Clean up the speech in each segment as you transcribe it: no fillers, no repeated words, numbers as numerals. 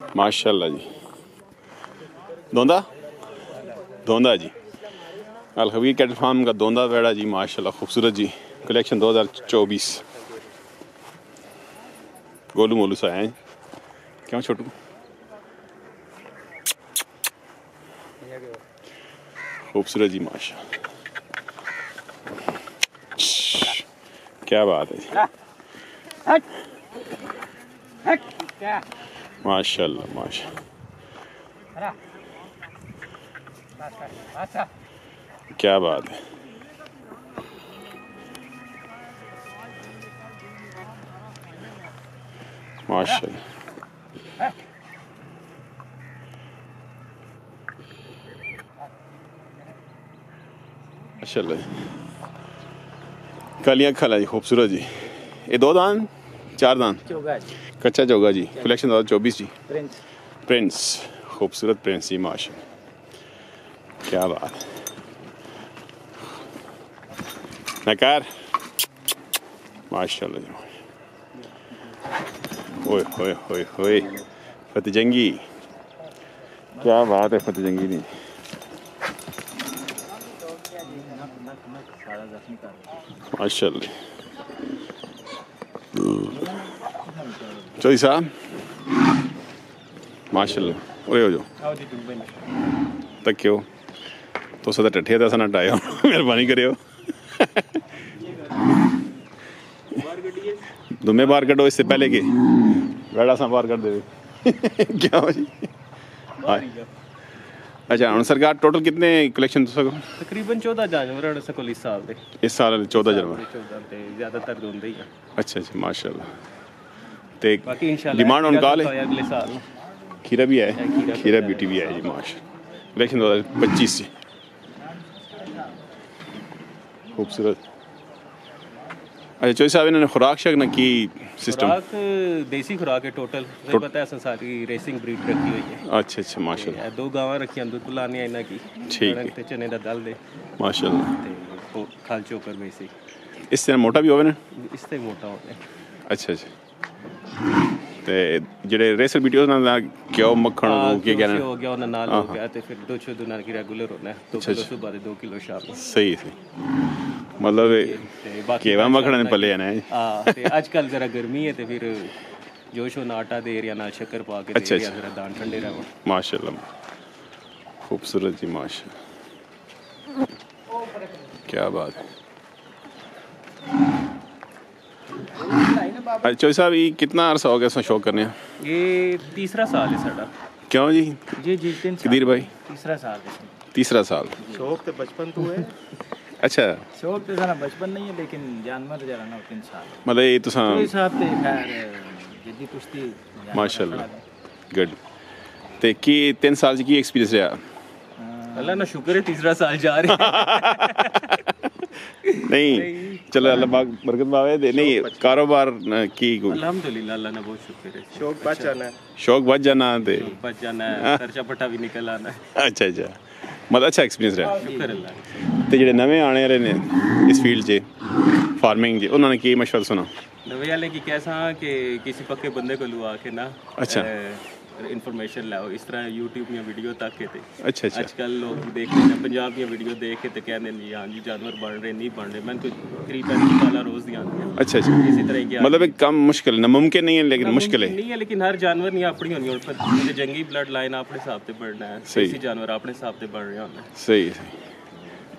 माशाल्लाह जी। दोंदा दोंदा जी, अलखबीर cattle farm का दोंदा वेड़ा जी, माशाल्लाह खूबसूरत जी। कलेक्शन 2024 गोलू मोलू सा है। क्यों छोटू? खूबसूरत जी माशा, क्या बात है जी, माशाल्लाह माशा, क्या बात है। माशाल्लाह माशाल्लाह, कालियाँ खला जी, खूबसूरत जी। ये 2 दान 4 दान कच्चा चौगा जी। कलेक्शन 2024 जी। प्रिंस खूबसूरत प्रिंस जी माशा, क्या बात है। नकार माशाल्लाह जी, ओए होए होए होए, फतेह जंगी, क्या बात है फतेह जंगी दी, माशाल्लाह। चौधरी साहब माशाल्लाह, उरे हो जाओ तक क्यों तो सदा टठे था सना टायो मेहरबानी करियो तुम्हें बाहर कटो इससे पहले कि वेड़ा सा बाहर कर दे क्या हो जी। अच्छा हम सरकार टोटल कितने कलेक्शन तकरीबन 14 जानवर इस साल 14 जानवर ज्यादातर दोंदे ही। अच्छा अच्छा माशाल्लाह। ते डिमांड ऑन कॉल है, अगले साल खीरा भी है, खीरा ब्यूटी भी है जी माशा। कलेक्शन 2025 से खूबसूरत। अच्छा चौधरी साहब इन्होंने खुराक शक ना की सिस्टम? खुराक देसी खुराक है टोटल, पता है सारी रेसिंग ब्रीड रखी हुई है। अच्छा अच्छा माशाल्लाह। 2 गावां रखी दुध पिलाने इन्हां की, ठीक है, ते चने दा दल दे माशाल्लाह। ते खल चोकर बेसिक इस तरह मोटा भी होवे ना? इससे मोटा होता है। अच्छा अच्छा। ते जेडे रेसर वीडियोस ना क्यों मक्खन हो के कहना हो गया उन्हें नाल हो गया ते फिर 2 छो दुना की रेगुलर होना है। 2 किलो सुबह दे 2 किलो शाम। सही सही, मतलब केवा मक्खन ने पले ना। हां ते आजकल जरा गर्मी है ते फिर जोशो ना आटा दे या ना शक्कर पा के दे या जरा दान ठंडे रहो। माशाल्लाह खूबसूरत जी माशा, क्या बात है। चौधरी साहब ये कितना अरसा हो गया इसमें शौक करने? ये तीसरा साल है साडा। क्यों जी? जी जी 3 साल। कदीर भाई तीसरा साल है। तीसरा साल। शौक तो बचपन तो है। अच्छा शौक तो सारा बचपन नहीं है लेकिन जानवर जरा ना 3 साल मतलब ये तो चौधरी साहब ते खैर जिद्दी कुश्ती माशाल्लाह गुड। ते की 3 साल की एक्सपीरियंस रहा? अल्लाह ना शुक्र है तीसरा साल जा रहे नहीं चलो अल्लाह पाक बरकत पावे दे। नहीं कारोबार की अल्हम्दुलिल्लाह अल्लाह ना बहुत शुक्र है। शौक बच जाना है, शौक बच जाना ते बच जाना है, खर्चा पट्टा भी निकल आना है। अच्छा अच्छा, मतलब अच्छा एक्सपीरियंस रहा। शुक्र अल्लाह। ते जेडे नवे आने रहे ने इस फील्ड च फार्मिंग च उन्होंने की मशवरा सुना? नवे वाले की कैसा कि किसी पक्के बंदे को लुआ के ना अच्छा इन्फॉर्मेशन लाओ इस तरह यूट्यूब या वीडियो तक के थे। अच्छा अच्छा। आजकल लोग देखते हैं पंजाब या वीडियो देख के तो कहते हैं हाँ जी जानवर बन रहे नहीं बन रहे। मैंने तो करीब 35 साल रोज दी आती है। अच्छा अच्छा, इसी तरह की मतलब एक कम मुश्किल ना मुमकिन नहीं है लेकिन मुश्किल है नहीं है, लेकिन हर जानवर नहीं अपनी होनी होनी जंगी ब्लड लाइन अपने हिसाब से बढ़ना है, देसी जानवर अपने हिसाब से बढ़ रहे होना। सही सही।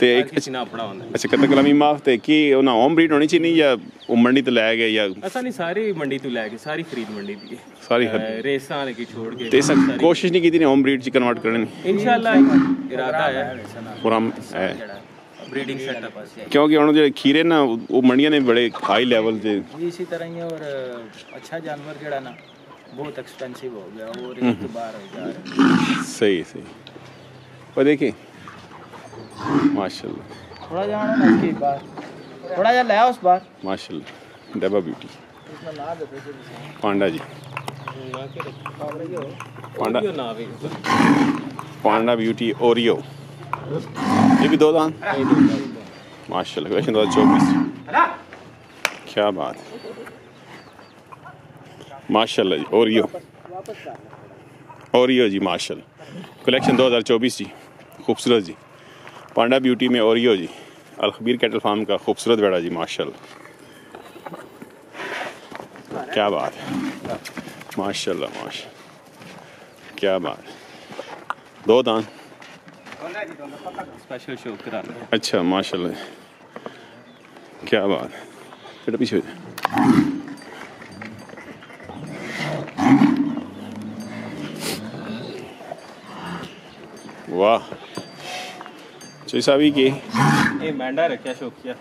ते एक किसी ना अपना होना। अच्छा कतक कलामी माफ ते की उन्हें होम ब्रीड होनी चाहिए या वो मंडी तो लै गए या ऐसा नहीं? सारी मंडी तो लै गए, सारी खरीद मंडी दी सारी रेसां की छोड़ के ते सब कोशिश नहीं की थी होम ब्रीड च कन्वर्ट करने की? इंशाल्लाह इरादा है पूरा है ब्रीडिंग सेटअप। क्योंकि उन्होंने जो खीरे ना वो मंडियां ने बड़े हाई लेवल से इसी तरह ही। और अच्छा जानवर जड़ा ना बहुत एक्सपेंसिव हो गया और 12,000। सही सही। और देखिए माशाल्लाह थोड़ा जाना ना इसके बार थोड़ा जा ले उस बार माशाल्लाह। डब्बा ब्यूटी पांडा जी, पांडा पांडा ब्यूटी ओरियो ये भी 2 दान माशाल्लाह। कलेक्शन 2024 क्या बात है माशाल्लाह जी। ओरियो ओरियो जी माशाल्लाह, कलेक्शन 2024 जी, खूबसूरत जी। पांडा ब्यूटी में ओरियो जी, अलखबीर कैटल फार्म का खूबसूरत बेड़ा जी माशाल्लाह, क्या बात है, माशाल्लाह माशाल्लाह, क्या बात है। 2 दांत स्पेशल शो कराना है। अच्छा माशाल्लाह, क्या बात है। बेटा पीछे हो जा। वाह चोई साहब की ये मेंढा रखा शौकिया,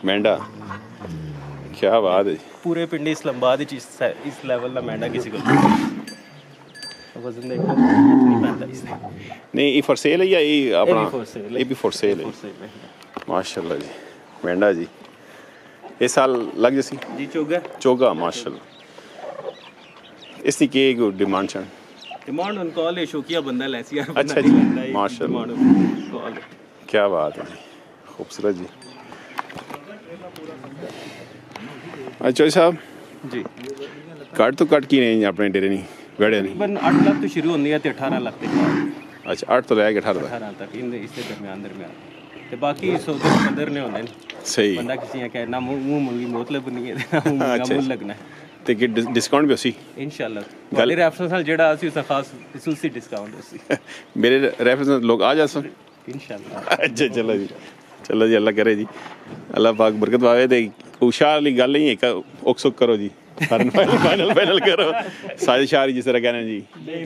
मेंढा, क्या बात है। पूरे पिंड इस्लामाबाद इस लेवल का मेंढा किसी को वजन देखो नहीं पैंदा इससे। नहीं ये फॉर सेल है या ये अपना? ये भी फॉर सेल है माशाल्लाह जी। मेंढा जी इस साल लग जैसी जी चोगा माशाल्लाह। इसकी के डिमांड छन डिमांड ऑन कॉल है, शौकिया बंदा लैसी यार। अच्छा जी माशाल्लाह, क्या बात है जी, खूबसूरत जी। अच्छा साहब जी कट तो कट की रेंज अपने डेरे नहीं वेड़े नहीं? तकरीबन 8 लाख तो शुरू होंदी है ते 18 लाख तक। अच्छा 8 तो लेके 18 तक इन इसके दरमियान ते बाकी सौदे अंदर ने होंदे न। सही बंदा किसी ने कहना मुंह मंगी मतलब नहीं है ना मुंह लगना है ते कि डिस्काउंट भी उसी इंशाल्लाह। वाले रेफरेंस नाल जेड़ा ਅਸੀਂ ਉਸ ਖਾਸ ਖਸੂਸੀ डिस्काउंट उसी मेरे रेफरेंस लोग आ जा सुन इंशाल्लाह। अच्छा चलो जी, चलो जी, अल्लाह करे जी, अल्लाह पाक बरकत पावे ते उशार वाली गल नहीं है उकसुक करो जी, फाइनल करो सारी शारी जिस तरह कहना जी,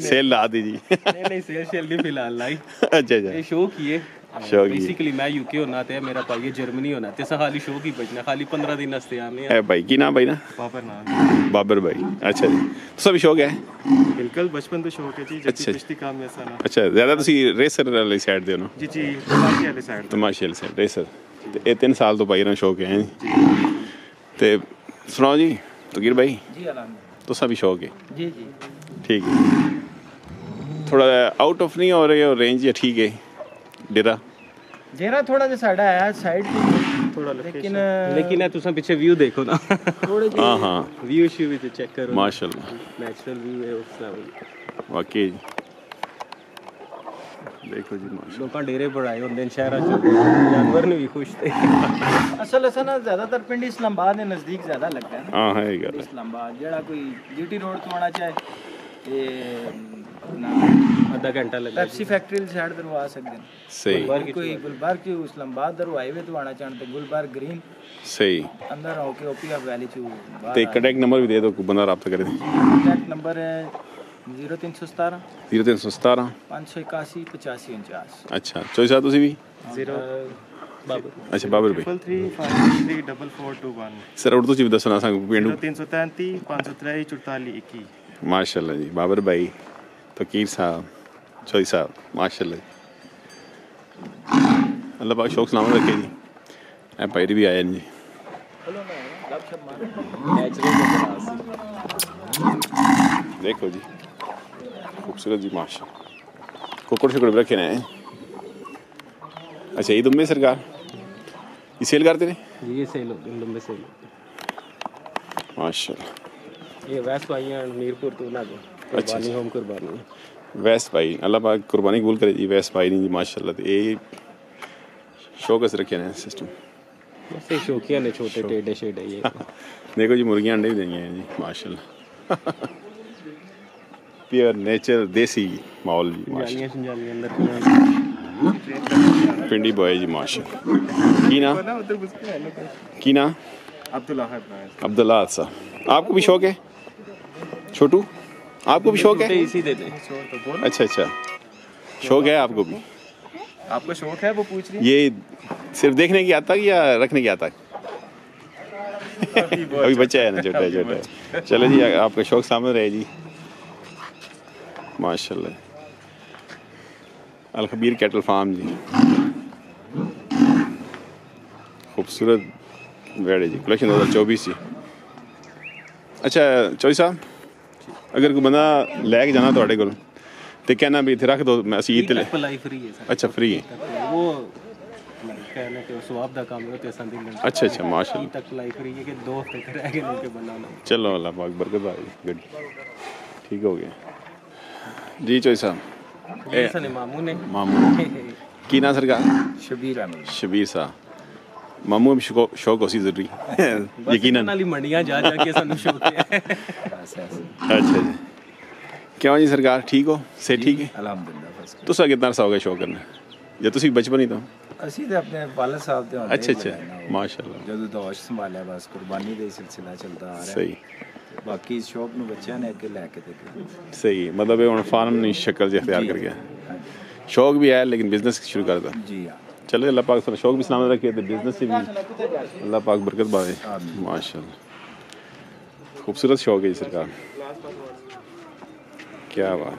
सेल ला दी जी। नहीं सेल नहीं फिलहाल लाई। अच्छा ये शो की है बेसिकली मैं यूके होना ते मेरा भाई है जर्मनी होना ते खाली शो की बचना खाली 15 दिन हस्ते आने है भाई की नाम भाई ना बाबर नाम बाबर भाई। अच्छा जी सब शौक है बिल्कुल बचपन तो शौक है जी। अच्छा पिछली काम ऐसा ना अच्छा ज्यादा ਤੁਸੀਂ ਰੇਸਰ ਵਾਲੀ ਸਾਈਡ ਦੇ ਹੋ ਨਾ? ਜੀ ਜੀ ਤਮਾਸ਼ੇ ਵਾਲੀ ਸਾਈਡ ਤਮਾਸ਼ੇ ਵਾਲੀ ਸਾਈਡ ਰੇਸਰ ਤੇ ਇਹ 3 ਸਾਲ ਤੋਂ ਭਾਈ ਨਾ ਸ਼ੌਕ ਹੈ ਜੀ। ਤੇ ਸੁਣਾਓ ਜੀ तकीर भाई जी अलहमदुलिल्लाह तो सभी शौक है जी जी ठीक है। थोड़ा आउट ऑफ नहीं हो रही है रेंज या ठीक है डेरा जेरा थोड़ा जो साड़ा है साइड थोड़ा लेकिन है तुसा पीछे व्यू देखो ना थोड़े हाँ हाँ व्यू शू भी चेक करो माशाल्लाह नेचुरल व्यू है उस लेवल वाकई देखो जी माशाल्लाह लोग डेरे बढ़ाए होंगे शहर जानवर ने भी खुश थे। असल असल ना ज्यादातर पिंड इस्लामाबाद के नजदीक ज्यादा लगता है ना। हाँ है गल इस्लामाबाद जेड़ा कोई जीटी रोड तो आना चाहे ते ना आधा घंटा लगा पेप्सी फैक्ट्री साइड तो आ सकते हैं। सही कोई गुलबर्ग की इस्लामाबाद दर हाईवे तो आना चाहते गुलबर्ग ग्रीन सही अंदर होके ओपीएफ वैली चू ते कॉन्टैक्ट नंबर भी दे दो बंदा राब्ता करे। कॉन्टैक्ट नंबर है 0317 0317 581 8549। अच्छा चोई साहब ਤੁਸੀਂ ਵੀ 0 बाबर अच्छा बाबर भाई 33534421 सर उर्दू च भी दसना सांग पिंड 333 543 44 21 माशाल्लाह जी बाबर भाई फकीर साहब चोई साहब माशाल्लाह अल्लाह पाक शौक सलामत रखे जी। ए भाई भी आए जी देखो जी खूबसूरत जी माशाल्लाह कुकड़ शुकड़ भी रखे हैं। अच्छा ये दुम्बे सरकार ये सेल करते हैं ये सेल लंबे सेल माशाल्लाह। ये वेस्ट भाई हैं मीरपुर तो ना कुर्बानी होम कुर्बानी वैस्ट भाई अल्लाह पाक कुर्बानी कबूल करे जी। वैस्ट भाई नहीं जी माशाल्लाह ये शौक से रखे हैं सिस्टम बस ये शौकिया ने छोटे टेढ़े शेढ़े ये देखो जी मुर्गियां अंडे भी देंगे हैं जी माशाल्लाह प्योर नेचर देसी माहौल जी माशाल्लाह पिंडी बॉय जी माशाल्लाह। की ना अब्दुल्ला साहब आपको भी शौक है छोटू आपको भी शौक है? इसी दे दे अच्छा अच्छा शौक है आपको भी? आपको शौक है वो पूछ रही ये सिर्फ देखने की आता या रखने की आता? अभी बच्चा है ना छोटा है छोटा है। चलो जी आपका शौक सामने रहे जी माशाल्लाह। अलखबीर कैटल फार्म जी खूबसूरत वेड़े जी कलेक्शन 2024 जी। अच्छा चौई साहब अगर कोई बंदा लैके जाना थोड़े को तो कहना भी इतने रख दो मैं असी ईद फ्री है अच्छा फ्री है वो कहना कि स्वाब दा काम होते संदी में अच्छा अच्छा माशाल्लाह तक लाई फ्री है कि 2 हफ्ते रह गए उनके बनाना। चलो अल्लाह पाक बरकत आ गई गुड ठीक हो गया। जी चौधरी साहब ये सने मामू ने मामू की ना सरकार शबीर अहमद शबीर साहब मामू भी शौक उसी जरूरी यकीनन नाली मंडियां जा के सानू शौक है अच्छा जी क्यों जी सरकार ठीक हो से ठीक है अलहमदुलिल्लाह तुसा कितना अरसा हो गया शौक करना या तुसी बचपन ही तो ਅਸੀਂ ਤੇ ਆਪਣੇ ਵਾਲਦ ਸਾਹਿਬ ਦੇ ਹੁੰਦੇ अच्छा माशाल्लाह ਜਦੋਂ ਦਾ ਹੋਸ਼ ਸੰਭਾਲਿਆ ਬਸ ਕੁਰਬਾਨੀ ਦਾ ਹੀ ਸਿਲਸਿਲਾ ਚੱਲਦਾ ਆ ਰਿਹਾ सही ਬਾਕੀ ਸ਼ੌਕ ਨੂੰ ਬੱਚਿਆਂ ਨੇ ਅੱਗੇ ਲੈ ਕੇ ਤੇ सही मतलब ये फार्म नहीं शक्ल से अख्तियार कर गया शौक भी है लेकिन बिजनेस शुरू कर दो जी हाँ चलो अल्लाह पाक शौक भी सलामत रखे तो बिजनेस से भी अल्लाह पाक बरकत पावे माशाल्लाह खूबसूरत शौक है जी सरकार क्या बात